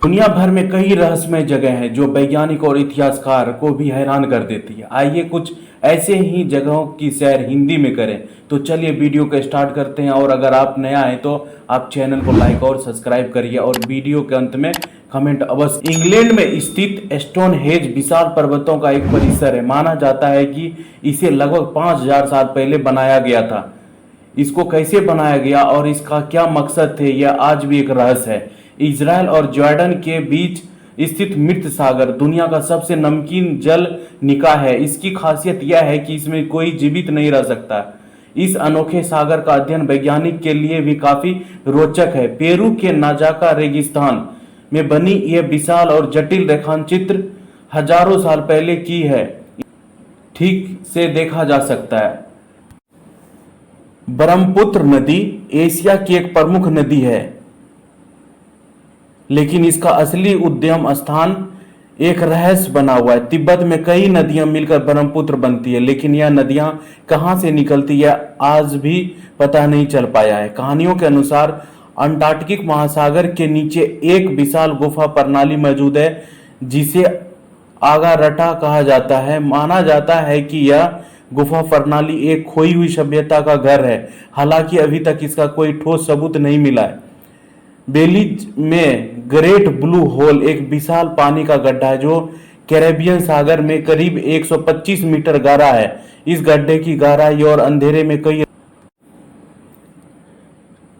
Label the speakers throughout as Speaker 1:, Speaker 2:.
Speaker 1: दुनिया भर में कई रहस्यमय जगह हैं जो वैज्ञानिक और इतिहासकार को भी हैरान कर देती है। आइए कुछ ऐसे ही जगहों की सैर हिंदी में करें। तो चलिए वीडियो को स्टार्ट करते हैं। और अगर आप नया हैं तो आप चैनल को लाइक और सब्सक्राइब करिए और वीडियो के अंत में कमेंट अवश्य। इंग्लैंड में स्थित स्टोनहेंज विशाल पर्वतों का एक परिसर है। माना जाता है कि इसे लगभग 5000 साल पहले बनाया गया था। इसको कैसे बनाया गया और इसका क्या मकसद थे, यह आज भी एक रहस्य है। इजराइल और जॉर्डन के बीच स्थित मृत सागर दुनिया का सबसे नमकीन जल निकाय है। इसकी खासियत यह है कि इसमें कोई जीवित नहीं रह सकता। इस अनोखे सागर का अध्ययन वैज्ञानिक के लिए भी काफी रोचक है। पेरू के नाजाका रेगिस्तान में बनी यह विशाल और जटिल रेखांचित्र हजारों साल पहले की है, ठीक से देखा जा सकता है। ब्रह्मपुत्र नदी एशिया की एक प्रमुख नदी है, लेकिन इसका असली उद्गम स्थान एक रहस्य बना हुआ है। तिब्बत में कई नदियां मिलकर ब्रह्मपुत्र बनती है, लेकिन यह नदियां कहां से निकलती है आज भी पता नहीं चल पाया है। कहानियों के अनुसार अंटार्कटिक महासागर के नीचे एक विशाल गुफा प्रणाली मौजूद है, जिसे आगारटा कहा जाता है। माना जाता है कि यह गुफा प्रणाली एक खोई हुई सभ्यता का घर है, हालांकि अभी तक इसका कोई ठोस सबूत नहीं मिला है। बेलीज में ग्रेट ब्लू होल एक विशाल पानी का गड्ढा है जो कैरेबियन सागर में करीब 125 मीटर गहरा है। इस गड्ढे की गहराई और अंधेरे में कई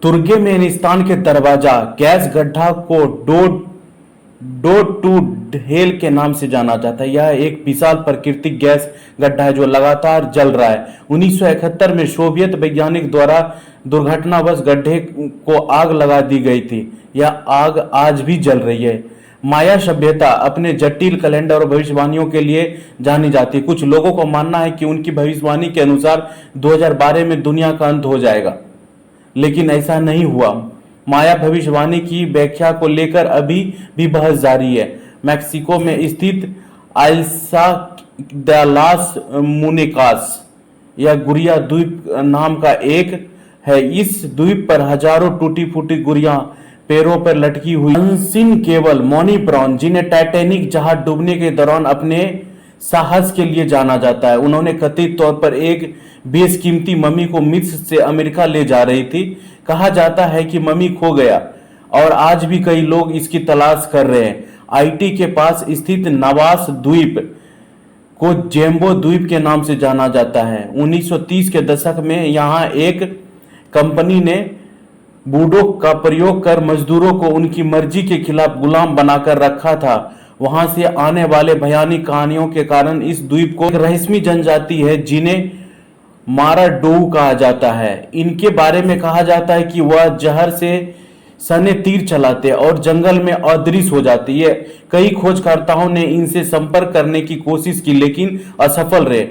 Speaker 1: तुर्कमेनिस्तान के दरवाजा गैस गड्ढा को डो टू हेल के नाम से जाना जाता है। यह एक विशाल प्राकृतिक गैस गड्ढा है जो लगातार जल रहा है। 1971 में सोवियत वैज्ञानिक द्वारा दुर्घटनावश गड्ढे को आग लगा दी गई थी। यह आग आज भी जल रही है। माया सभ्यता अपने जटिल कैलेंडर और भविष्यवाणियों के लिए जानी जाती है। कुछ लोगों को मानना है कि उनकी भविष्यवाणी के अनुसार 2012 में दुनिया का अंत हो जाएगा, लेकिन ऐसा नहीं हुआ। माया भविष्यवाणी की व्याख्या को लेकर अभी भी बहस जारी है। मैक्सिको में स्थित आइल्सा द लास मुनिकास या गुड़िया द्वीप नाम का एक है। इस द्वीप पर हजारों टूटी फूटी गुड़िया पैरों पर लटकी हुई। अनसीन केवल मॉनी ब्राउन, जिन्हें टाइटैनिक जहाज डूबने के दौरान अपने साहस के लिए जाना जाता है, उन्होंने कथित तौर पर एक बेशकीमती मम्मी को मिस्र से अमेरिका ले जा रही थी। कहा जाता है कि मम्मी खो गया और आज भी कई लोग इसकी तलाश कर रहे हैं। आईटी के पास स्थित नवास द्वीप को जेम्बो द्वीप के नाम से जाना जाता है। 1930 के दशक में यहां एक कंपनी ने बूडो का प्रयोग कर मजदूरों को उनकी मर्जी के खिलाफ गुलाम बनाकर रखा था। वहां से आने वाले भयानक कहानियों के कारण इस द्वीप को एक रहस्यमय जनजाति है जिन्हें माराडोऊ कहा जाता है। इनके बारे में कहा जाता है कि वह जहर से सने तीर चलाते और जंगल में अदृश्य हो जाती है। कई खोजकर्ताओं ने इनसे संपर्क करने की कोशिश की, लेकिन असफल रहे।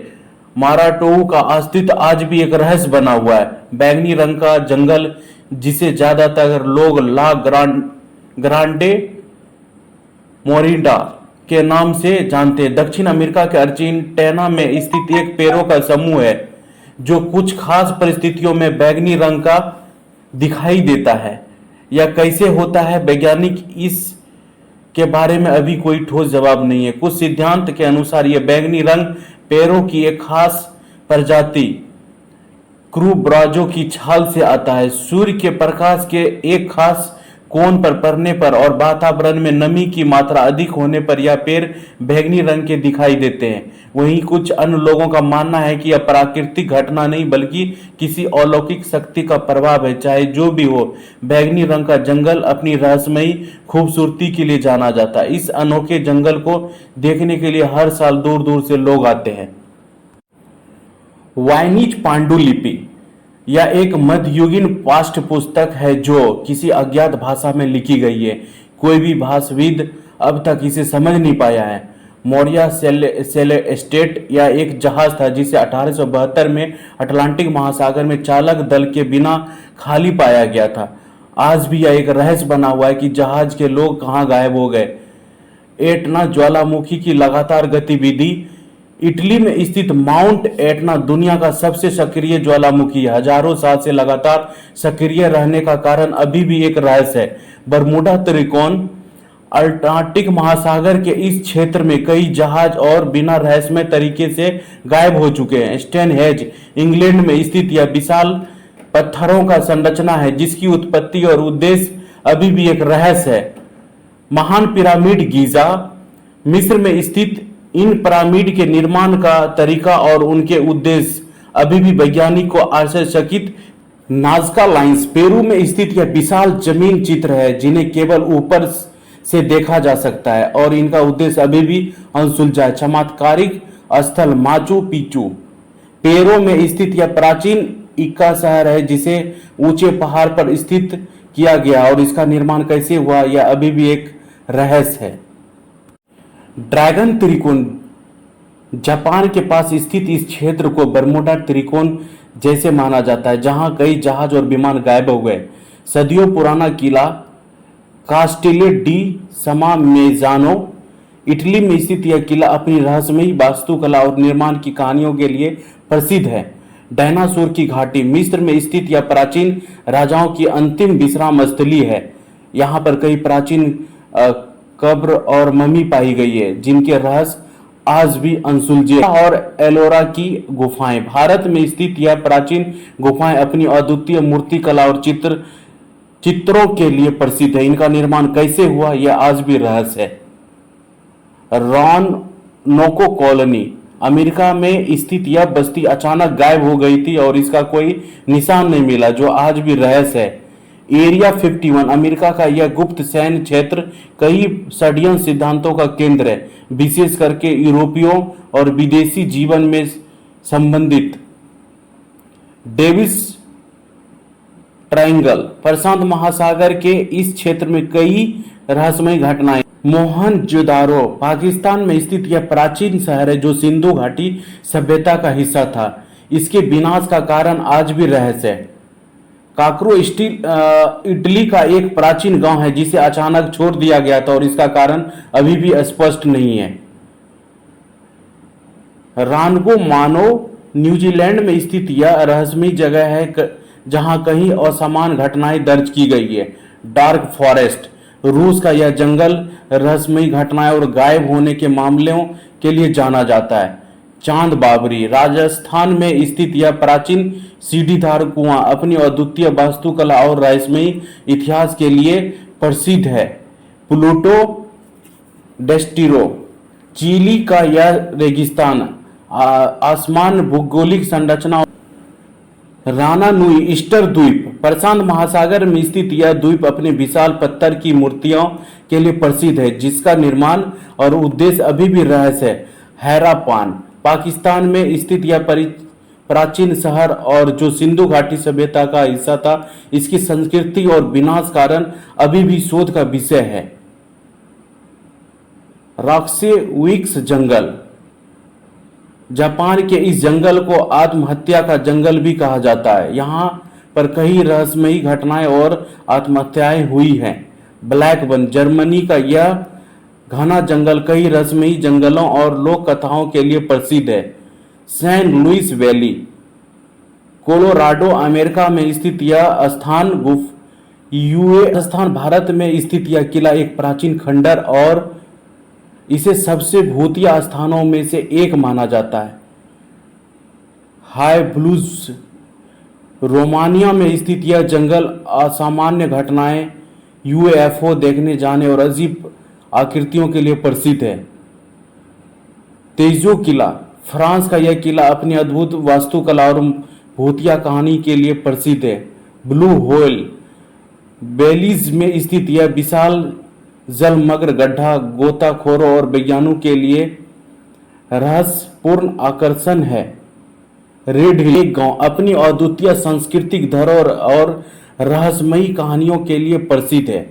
Speaker 1: माराडोऊ का अस्तित्व आज भी एक रहस्य बना हुआ है। बैंगनी रंग का जंगल, जिसे ज्यादातर लोग ला ग्रांडे मोरिंडा के नाम से जानते हैं, दक्षिण अमेरिका के अर्जेंटीना में स्थित एक पेड़ों का समूह है जो कुछ खास परिस्थितियों में बैंगनी रंग का दिखाई देता है। यह कैसे होता है, वैज्ञानिक इस के बारे में अभी कोई ठोस जवाब नहीं है। कुछ सिद्धांत के अनुसार यह बैंगनी रंग पेड़ों की एक खास प्रजाति क्रूब्राजो की छाल से आता है। सूर्य के प्रकाश के एक खास कोण पर पड़ने पर और वातावरण में नमी की मात्रा अधिक होने पर यह पेड़ बैंगनी रंग के दिखाई देते हैं। वहीं कुछ अन्य लोगों का मानना है कि यह प्राकृतिक घटना नहीं बल्कि किसी अलौकिक शक्ति का प्रभाव है। चाहे जो भी हो, बैंगनी रंग का जंगल अपनी रहस्यमयी खूबसूरती के लिए जाना जाता है। इस अनोखे जंगल को देखने के लिए हर साल दूर दूर से लोग आते हैं। वाइनिच पांडुलिपि यह एक मध्ययुगीन पाठ्य पुस्तक है जो किसी अज्ञात भाषा में लिखी गई है। कोई भी भाषाविद अब तक इसे समझ नहीं पाया है। मौर्य सेलेस्टेट यह एक जहाज था जिसे 1872 में अटलांटिक महासागर में चालक दल के बिना खाली पाया गया था। आज भी यह एक रहस्य बना हुआ है कि जहाज के लोग कहां गायब हो गए। एटना ज्वालामुखी की लगातार गतिविधि इटली में स्थित माउंट एटना दुनिया का सबसे सक्रिय ज्वालामुखी है। हजारों साल से लगातार सक्रिय रहने का कारण अभी भी एक रहस्य है। बरमूडा त्रिकोण अटलांटिक महासागर के इस क्षेत्र में कई जहाज और बिना रहस्यमय तरीके से गायब हो चुके हैं। स्टोनहेंज इंग्लैंड में स्थित यह विशाल पत्थरों का संरचना है जिसकी उत्पत्ति और उद्देश्य अभी भी एक रहस्य है। महान पिरामिड गीजा मिस्र में स्थित इन पिरामिड के निर्माण का तरीका और उनके उद्देश्य अभी भी वैज्ञानिक को आश्चर्यचकित। नाज़का लाइन्स पेरू में स्थित यह विशाल जमीन चित्र है जिन्हें केवल ऊपर से देखा जा सकता है और इनका उद्देश्य अभी भी अनसुलझा है। चमत्कारिक स्थल माचू पिचू पेरू में स्थित यह प्राचीन इक्का शहर है जिसे ऊंचे पहाड़ पर स्थित किया गया और इसका निर्माण कैसे हुआ यह अभी भी एक रहस्य है। ड्रैगन त्रिकोण जापान के पास स्थित इस क्षेत्र को बरमूडा त्रिकोण जैसे माना जाता है जहां कई जहाज और विमान गायब हो गए। सदियों पुराना किला कास्टेले डी समामेजानो इटली में स्थित यह किला अपनी रहस्यमयी वास्तुकला और निर्माण की कहानियों के लिए प्रसिद्ध है। डायनासोर की घाटी मिस्र में स्थित यह प्राचीन राजाओं की अंतिम विश्राम स्थली है। यहाँ पर कई प्राचीन कब्र और मम्मी पाई गई है जिनके रहस्य आज भी अनसुलझे। और एलोरा की गुफाएं भारत में स्थित यह प्राचीन गुफाएं अपनी अद्वितीय मूर्तिकला और चित्रों के लिए प्रसिद्ध है। इनका निर्माण कैसे हुआ यह आज भी रहस्य है। रॉनोको कॉलोनी अमेरिका में स्थित यह बस्ती अचानक गायब हो गई थी और इसका कोई निशान नहीं मिला जो आज भी रहस्य है। एरिया 51 अमेरिका का यह गुप्त सैन्य क्षेत्र कई षड्यंत्र सिद्धांतों का केंद्र है, विशेष करके यूरोपियों और विदेशी जीवन में संबंधित। डेविस ट्रायंगल प्रशांत महासागर के इस क्षेत्र में कई रहस्यमय घटनाएं। मोहनजोदारो पाकिस्तान में स्थित यह प्राचीन शहर है जो सिंधु घाटी सभ्यता का हिस्सा था। इसके विनाश का कारण आज भी रहस्य है। काकरो इटली का एक प्राचीन गांव है जिसे अचानक छोड़ दिया गया था और इसका कारण अभी भी स्पष्ट नहीं है। रानगो मानो न्यूजीलैंड में स्थित यह रहस्यमय जगह है जहां कई असामान्य घटनाएं दर्ज की गई है। डार्क फॉरेस्ट रूस का यह जंगल रहस्यमयी घटनाएं और गायब होने के मामलों के लिए जाना जाता है। चांद बावरी राजस्थान में स्थित यह प्राचीन सीढ़ीदार कुआं अपनी अद्वितीय वास्तुकला और रहस्यमयी इतिहास के लिए प्रसिद्ध है। प्लूटो डेस्टिरो चिली का यह रेगिस्तान आसमान भौगोलिक संरचना। राना नुई ईस्टर द्वीप प्रशांत महासागर में स्थित यह द्वीप अपने विशाल पत्थर की मूर्तियों के लिए प्रसिद्ध है जिसका निर्माण और उद्देश्य अभी भी रहस्य है। हैरापान पाकिस्तान में स्थित यह प्राचीन शहर और जो सिंधु घाटी सभ्यता का हिस्सा था, इसकी संस्कृति और विनाश कारण अभी भी शोध का विषय है। रॉक्सेविक्स जंगल जापान के इस जंगल को आत्महत्या का जंगल भी कहा जाता है। यहाँ पर कई रहस्यमयी घटनाएं और आत्महत्याएं हुई हैं। ब्लैक वन जर्मनी का यह घना जंगल कई रहस्यमयी जंगलों और लोक कथाओं के लिए प्रसिद्ध है। San Luis Valley Colorado America में स्थित यह स्थान भारत में स्थित यह किला एक प्राचीन खंडर और इसे सबसे भूतिया स्थानों में से एक माना जाता है। हाई ब्लूज रोमानिया में स्थित यह जंगल असामान्य घटनाएं, यूएफओ देखने जाने और अजीब आकृतियों के लिए प्रसिद्ध है। तेजो किला फ्रांस का यह किला अपनी अद्भुत वास्तुकला और भूतिया कहानी के लिए प्रसिद्ध है। ब्लू होल बेलीज में स्थित यह विशाल जलमग्न गड्ढा गोताखोरों और वैज्ञानिकों के लिए रहस्यपूर्ण आकर्षण है। रेड हिल गांव अपनी अद्वितीय सांस्कृतिक धरोहर और रहस्यमयी कहानियों के लिए प्रसिद्ध है।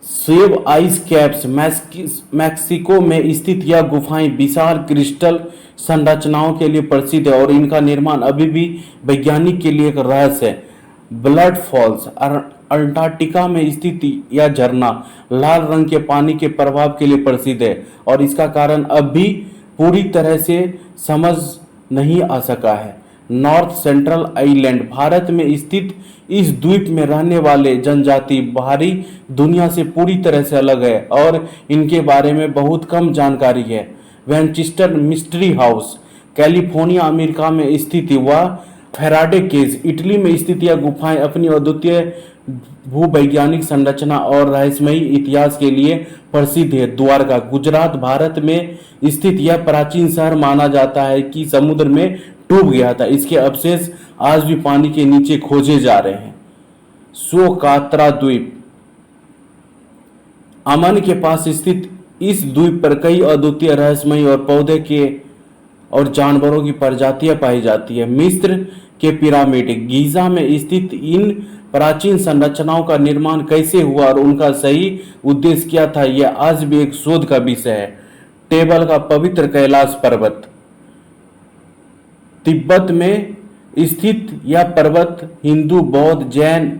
Speaker 1: सेव आइस कैप्स मैक्सिको में स्थित यह गुफाएं विशाल क्रिस्टल संरचनाओं के लिए प्रसिद्ध है और इनका निर्माण अभी भी वैज्ञानिक के लिए एक रहस्य है। ब्लड फॉल्स अंटार्कटिका में स्थित यह झरना लाल रंग के पानी के प्रभाव के लिए प्रसिद्ध है और इसका कारण अब भी पूरी तरह से समझ नहीं आ सका है। नॉर्थ सेंट्रल आइलैंड भारत में स्थित इस द्वीप में रहने वाले जनजाति बाहरी दुनिया से पूरी तरह से अलग है और इनके बारे में बहुत कम जानकारी है। Winchester mystery house California America में स्थित व फेराडे केज इटली में स्थित यह गुफाएं अपनी अद्वितीय भूवैज्ञानिक संरचना और रहस्यमयी इतिहास के लिए प्रसिद्ध है। द्वारका गुजरात भारत में स्थित यह प्राचीन शहर माना जाता है कि समुद्र में डूब गया था। इसके अवशेष आज भी पानी के नीचे खोजे जा रहे हैं। सोकात्रा द्वीप अमन के पास स्थित इस द्वीप पर कई अद्वितीय रहस्यमयी और पौधे के और जानवरों की प्रजातियां पाई जाती है। मिस्र के पिरामिड गीजा में स्थित इन प्राचीन संरचनाओं का निर्माण कैसे हुआ और उनका सही उद्देश्य क्या था, यह आज भी एक शोध का विषय है। टेबल का पवित्र कैलाश पर्वत तिब्बत में स्थित यह पर्वत हिंदू, बौद्ध, जैन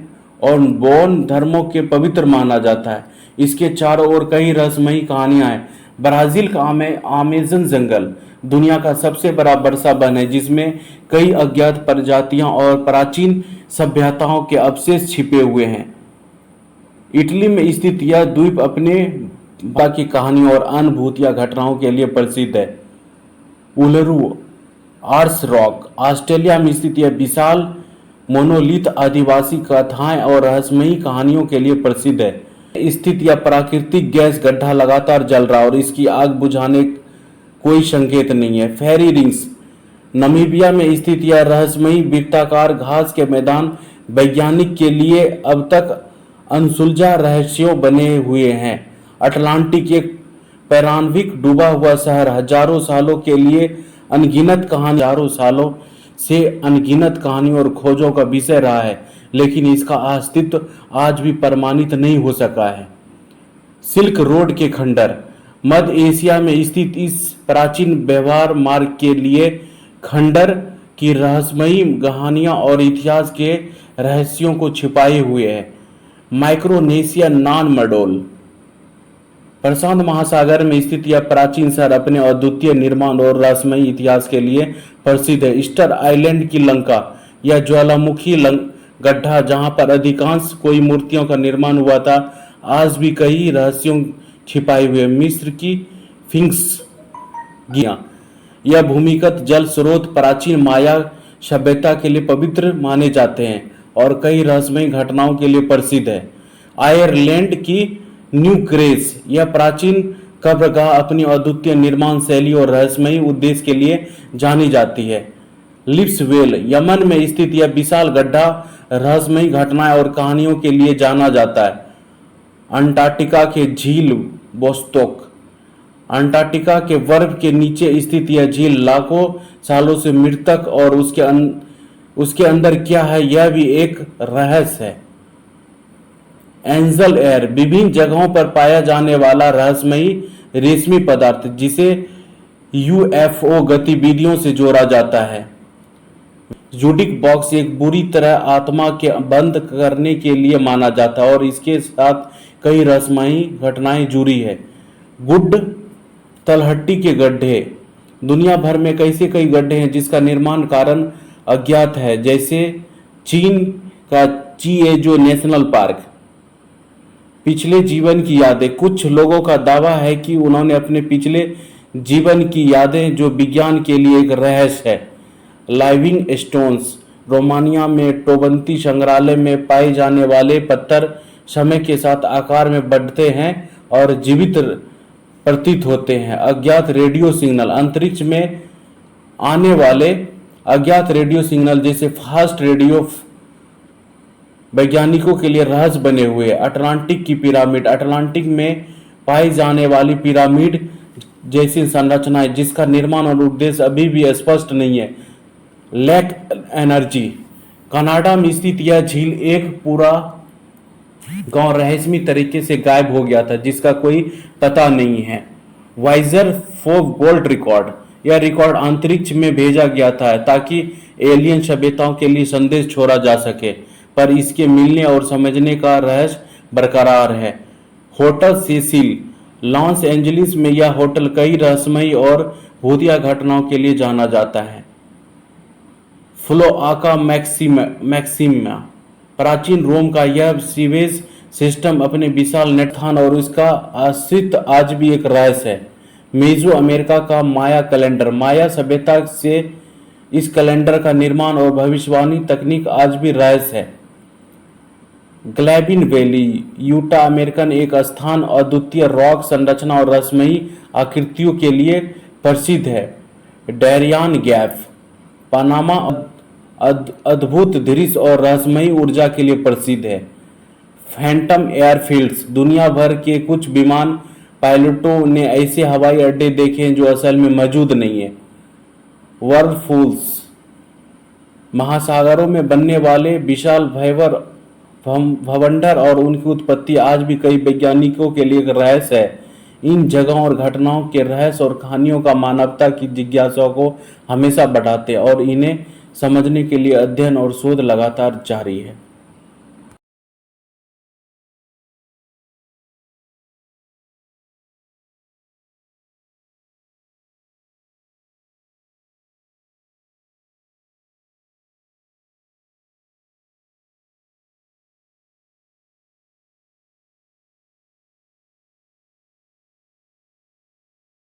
Speaker 1: और बौद्ध धर्मों के पवित्र माना जाता है। इसके चारों ओर कई रहस्यमयी कहानियां हैं। ब्राजील का अमेज़न जंगल दुनिया का सबसे बड़ा वर्षा वन है जिसमें कई अज्ञात प्रजातियां और प्राचीन सभ्यताओं के अवशेष छिपे हुए हैं। इटली में स्थित यह द्वीप अपने की कहानियों और अनुभूतिया घटनाओं के लिए प्रसिद्ध है। उलरू आर्स रॉक ऑस्ट्रेलिया में स्थित यह विशाल मोनोलिथ आदिवासी कथाएं और रहस्यमयी कहानियों के लिए प्रसिद्ध है। स्थित यह प्राकृतिक गैस गड्ढा लगातार जल रहा और इसकी आग बुझाने कोई संकेत नहीं है। फेरी रिंग्स नमीबिया में स्थित यह रहस्यमयी वृत्ताकार घास के मैदान वैज्ञानिक के लिए अब तक अनसुलझा रहस्यों बने हुए हैं। अटलांटिक एक पैरान्विक डूबा हुआ शहर हजारों सालों से अनगिनत कहानियों और खोजों का विषय रहा है, लेकिन इसका अस्तित्व आज भी प्रमाणित नहीं हो सका है। सिल्क रोड के खंडर मध्य एशिया में स्थित इस प्राचीन व्यवहार मार्ग के लिए खंडर की रहस्यमयी कहानियां और इतिहास के रहस्यों को छिपाए हुए है। माइक्रोनेशिया नान मडोल प्रशांत महासागर में स्थित यह प्राचीन शहर अपने अद्वितीय निर्माण और रहस्यमयी इतिहास के लिए प्रसिद्ध है। ईस्टर आइलैंड की लंका यह ज्वालामुखी गड्ढा जहां पर अधिकांश कोई मूर्तियों का निर्माण हुआ था, आज भी कई रहस्यों छिपाए हुए। मिस्र की स्फिंक्स गिया यह भूमिगत जल स्रोत प्राचीन माया सभ्यता के लिए पवित्र माने जाते हैं और कई रहस्यमयी घटनाओं के लिए प्रसिद्ध है। आयरलैंड की न्यू ग्रेस यह प्राचीन कब्रगाह अपनी अद्वितीय निर्माण शैली और रहस्यमयी उद्देश्य के लिए जानी जाती है। लिप्स वेल यमन में स्थित यह विशाल गड्ढा रहस्यमयी घटनाएं और कहानियों के लिए जाना जाता है। अंटार्कटिका के झील बोस्टोक अंटार्कटिका के बर्फ के नीचे स्थित यह झील लाखों सालों से मृतक और उसके अंदर क्या है यह भी एक रहस्य है। एंजल एयर विभिन्न जगहों पर पाया जाने वाला रहस्यमयी रेशमी पदार्थ जिसे यूएफओ गतिविधियों से जोड़ा जाता है। जूडिक बॉक्स एक बुरी तरह आत्मा के बंद करने के लिए माना जाता है और इसके साथ कई रहस्यमयी घटनाएं जुड़ी है। गुड तलहटी के गड्ढे दुनिया भर में कैसे कई गड्ढे हैं जिसका निर्माण कारण अज्ञात है, जैसे चीन का चीएजो नेशनल पार्क। पिछले जीवन की यादें कुछ लोगों का दावा है कि उन्होंने अपने पिछले जीवन की यादें जो विज्ञान के लिए एक रहस्य है। लाइविंग स्टोन्स रोमानिया में टोबंती संग्रहालय में पाए जाने वाले पत्थर समय के साथ आकार में बढ़ते हैं और जीवित प्रतीत होते हैं। अज्ञात रेडियो सिग्नल अंतरिक्ष में आने वाले अज्ञात रेडियो सिग्नल जैसे फास्ट रेडियो वैज्ञानिकों के लिए रहस्य बने हुए। अटलांटिक की पिरामिड अटलांटिक में पाई जाने वाली पिरामिड जैसी संरचनाएं जिसका निर्माण और उद्देश्य अभी भी स्पष्ट नहीं है। लेक एनर्जी कनाडा में स्थित यह झील एक पूरा गांव रहस्यमयी तरीके से गायब हो गया था जिसका कोई पता नहीं है। वाइजर 4 गोल्ड रिकॉर्ड यह रिकॉर्ड अंतरिक्ष में भेजा गया था ताकि एलियन सभ्यताओं के लिए संदेश छोड़ा जा सके, पर इसके मिलने और समझने का रहस्य बरकरार है। होटल सेसिल लॉस एंजलिस में यह होटल कई रहस्यमयी और भूतिया घटनाओं के लिए जाना जाता है। फ्लोआका मैक्सिमा। प्राचीन रोम का यह सीवेज सिस्टम अपने विशाल नेटथान और उसका अस्तित्व आज भी एक रहस्य है। मेजो अमेरिका का माया कैलेंडर। माया सभ्यता से इस कैलेंडर का निर्माण और भविष्यवाणी तकनीक आज भी रहस्य है। ग्लेबिन वैली, यूटा अमेरिकन एक स्थान अद्वितीय रॉक संरचना और रहस्यमयी आकृतियों के लिए प्रसिद्ध है। डैरियन गैप, पनामा अद्भुत दृश्य और रहस्यमयी ऊर्जा के लिए प्रसिद्ध है। फैंटम एयरफील्ड्स, दुनिया भर के कुछ विमान पायलटों ने ऐसे हवाई अड्डे देखे हैं जो असल में मौजूद नहीं है। वर्लपूल्स, महासागरों में बनने वाले विशाल भवंडर और उनकी उत्पत्ति आज भी कई वैज्ञानिकों के लिए एक रहस्य है। इन जगहों और घटनाओं के रहस्य और कहानियों का मानवता की जिज्ञासा को हमेशा बढ़ाते हैं और इन्हें समझने के लिए अध्ययन और शोध लगातार जारी है।